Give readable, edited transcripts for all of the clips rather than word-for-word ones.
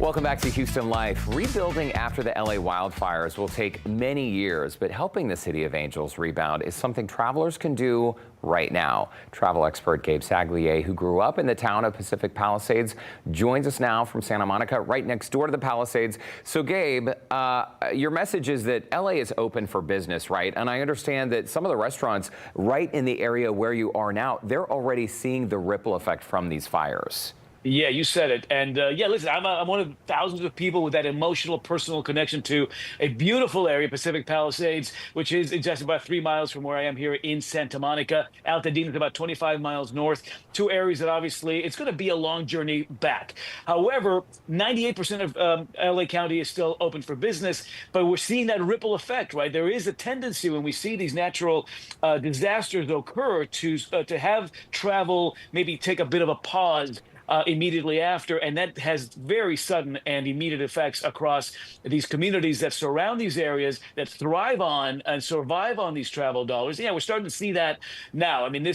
Welcome back to Houston Life. Rebuilding after the LA wildfires will take many years, but helping the City of Angels rebound is something travelers can do right now. Travel expert Gabe Saglie, who grew up in the town of Pacific Palisades, joins us now from Santa Monica, right next door to the Palisades. So Gabe, your message is that LA is open for business, right? And I understand that some of the restaurants right in the area where you are now, they're already seeing the ripple effect from these fires. Yeah, you said it. And yeah, listen, I'm one of thousands of people with that emotional, personal connection to a beautiful area, Pacific Palisades, which is just about 3 miles from where I am here in Santa Monica. Altadena is about 25 miles north. Two areas that obviously it's going to be a long journey back. However, 98% of LA County is still open for business, but we're seeing that ripple effect, right? There is a tendency when we see these natural disasters occur to have travel maybe take a bit of a pause immediately after, and that has very sudden and immediate effects across these communities that surround these areas that thrive on and survive on these travel dollars. Yeah, we're starting to see that now. I mean,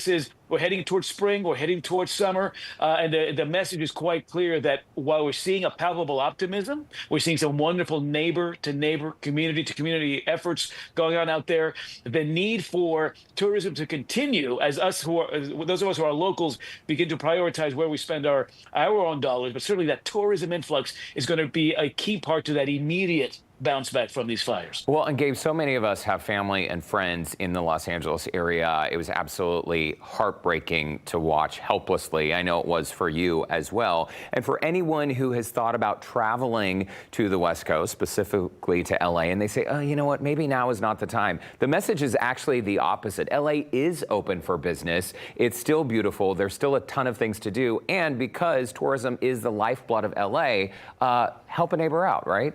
we're heading towards spring, we're heading towards summer, and the message is quite clear that while we're seeing a palpable optimism, we're seeing some wonderful neighbor-to-neighbor, community-to-community efforts going on out there. The need for tourism to continue as those of us who are locals begin to prioritize where we spend our own dollars, but certainly that tourism influx is going to be a key part to that immediate bounce back from these fires. Well, and Gabe, so many of us have family and friends in the Los Angeles area. It was absolutely heartbreaking to watch helplessly. I know it was for you as well. And for anyone who has thought about traveling to the West Coast, specifically to LA, and they say, oh, you know what, maybe now is not the time. The message is actually the opposite. LA is open for business. It's still beautiful. There's still a ton of things to do. And because tourism is the lifeblood of LA, help a neighbor out, right?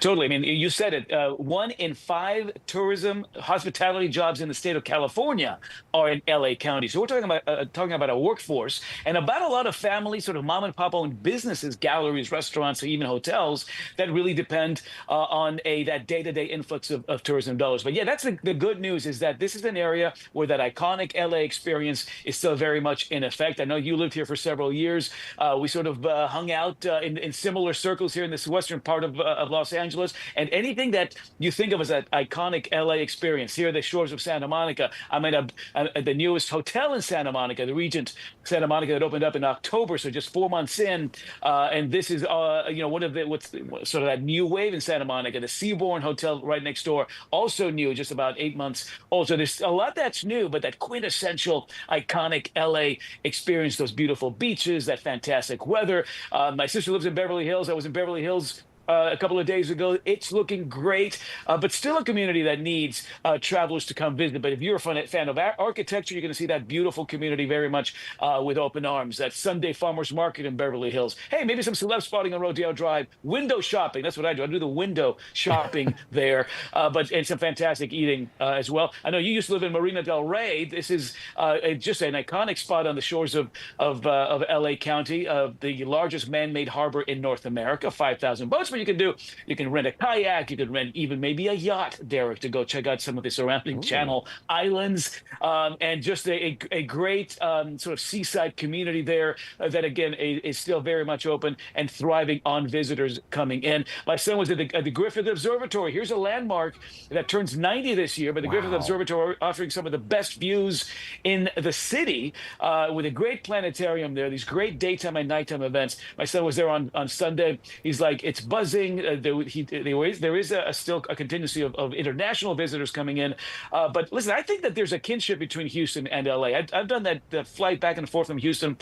Totally. I mean, you said it. 1 in 5 tourism hospitality jobs in the state of California are in LA County. So we're talking about a workforce and about a lot of family, sort of mom and pop owned businesses, galleries, restaurants, or even hotels that really depend on that day-to-day influx of tourism dollars. But yeah, that's the good news, is that this is an area where that iconic LA experience is still very much in effect. I know you lived here for several years. We sort of hung out in similar circles here in this western part of Los Angeles, and anything that you think of as that iconic LA experience here at the shores of Santa Monica. I mean, the newest hotel in Santa Monica, the Regent Santa Monica, that opened up in October, so just 4 months in, and this is one of what's sort of that new wave in Santa Monica. The Seabourn Hotel right next door, also new, just about 8 months old. So there's a lot that's new, but that quintessential iconic LA experience, those beautiful beaches, that fantastic weather. My sister lives in Beverly Hills. I was in Beverly Hills a couple of days ago. It's looking great, but still a community that needs travelers to come visit. But if you're a fan of architecture, you're going to see that beautiful community very much with open arms. That Sunday Farmers Market in Beverly Hills. Hey, maybe some celeb spotting on Rodeo Drive. Window shopping. That's what I do. I do the window shopping there. And some fantastic eating as well. I know you used to live in Marina del Rey. This is just an iconic spot on the shores of LA County, the largest man-made harbor in North America, 5,000 boats. You can rent a kayak, you can rent even maybe a yacht, Derek, to go check out some of the surrounding Channel Islands, and just a great sort of seaside community there that, again, is still very much open and thriving on visitors coming in. My son was at the Griffith Observatory. Here's a landmark that turns 90 this year, but the Griffith Observatory offering some of the best views in the city with a great planetarium there, these great daytime and nighttime events. My son was there on Sunday. He's like, it's buzzing. There is still a contingency of international visitors coming in. But listen, I think that there's a kinship between Houston and LA. I've done that flight back and forth from Houston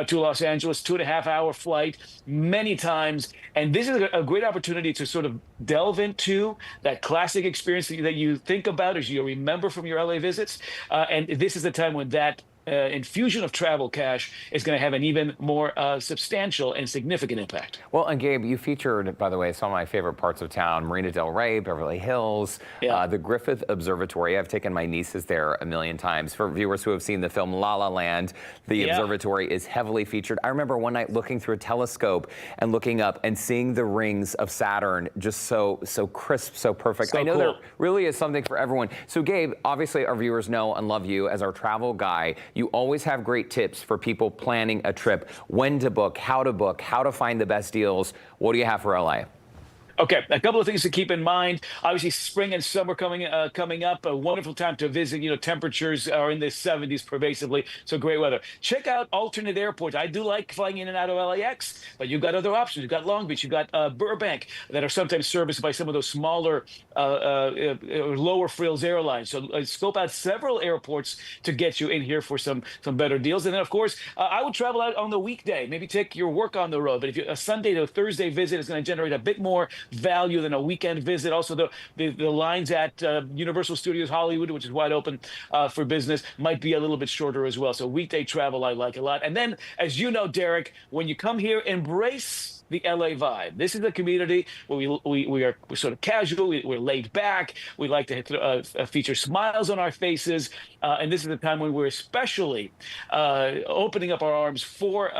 to Los Angeles, 2.5-hour flight many times. And this is a great opportunity to sort of delve into that classic experience that you think about as you remember from your LA visits. And this is the time when that infusion of travel cash is going to have an even more substantial and significant impact. Well, and Gabe, you featured, by the way, some of my favorite parts of town: Marina del Rey, Beverly Hills, the Griffith Observatory. I've taken my nieces there a million times. For viewers who have seen the film La La Land, the observatory is heavily featured. I remember one night looking through a telescope and looking up and seeing the rings of Saturn, just so crisp, so perfect. So I know cool. there really is something for everyone. So Gabe, obviously our viewers know and love you as our travel guy. You always have great tips for people planning a trip, when to book, how to find the best deals. What do you have for LA? Okay, a couple of things to keep in mind. Obviously, spring and summer coming up. A wonderful time to visit. Temperatures are in the 70s pervasively, so great weather. Check out alternate airports. I do like flying in and out of LAX, but you've got other options. You've got Long Beach, you've got Burbank that are sometimes serviced by some of those smaller, lower frills airlines. So scope out several airports to get you in here for some better deals. And then, of course, I would travel out on the weekday. Maybe take your work on the road. But if a Sunday to Thursday visit is going to generate a bit more value than a weekend visit. Also, the lines at Universal Studios Hollywood, which is wide open for business, might be a little bit shorter as well. So weekday travel I like a lot. And then, as you know, Derek, when you come here, embrace the LA vibe. This is a community where we're sort of casual, we're laid back, we like to feature smiles on our faces, and this is the time when we're especially opening up our arms for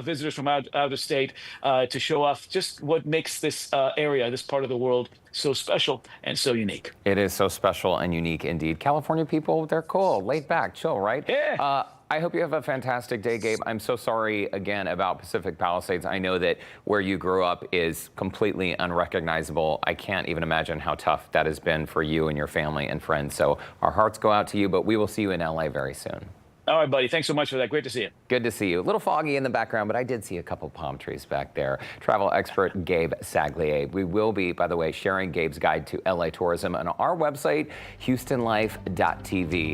visitors from out of state to show off just what makes this area, this part of the world, so special and so unique. It is so special and unique indeed. California people, they're cool, laid back, chill, right? Yeah. I hope you have a fantastic day, Gabe. I'm so sorry again about Pacific Palisades. I know that where you grew up is completely unrecognizable. I can't even imagine how tough that has been for you and your family and friends. So our hearts go out to you, but we will see you in LA very soon. All right, buddy. Thanks so much for that. Great to see you. Good to see you. A little foggy in the background, but I did see a couple palm trees back there. Travel expert Gabe Saglie. We will be, by the way, sharing Gabe's guide to LA tourism on our website, HoustonLife.tv.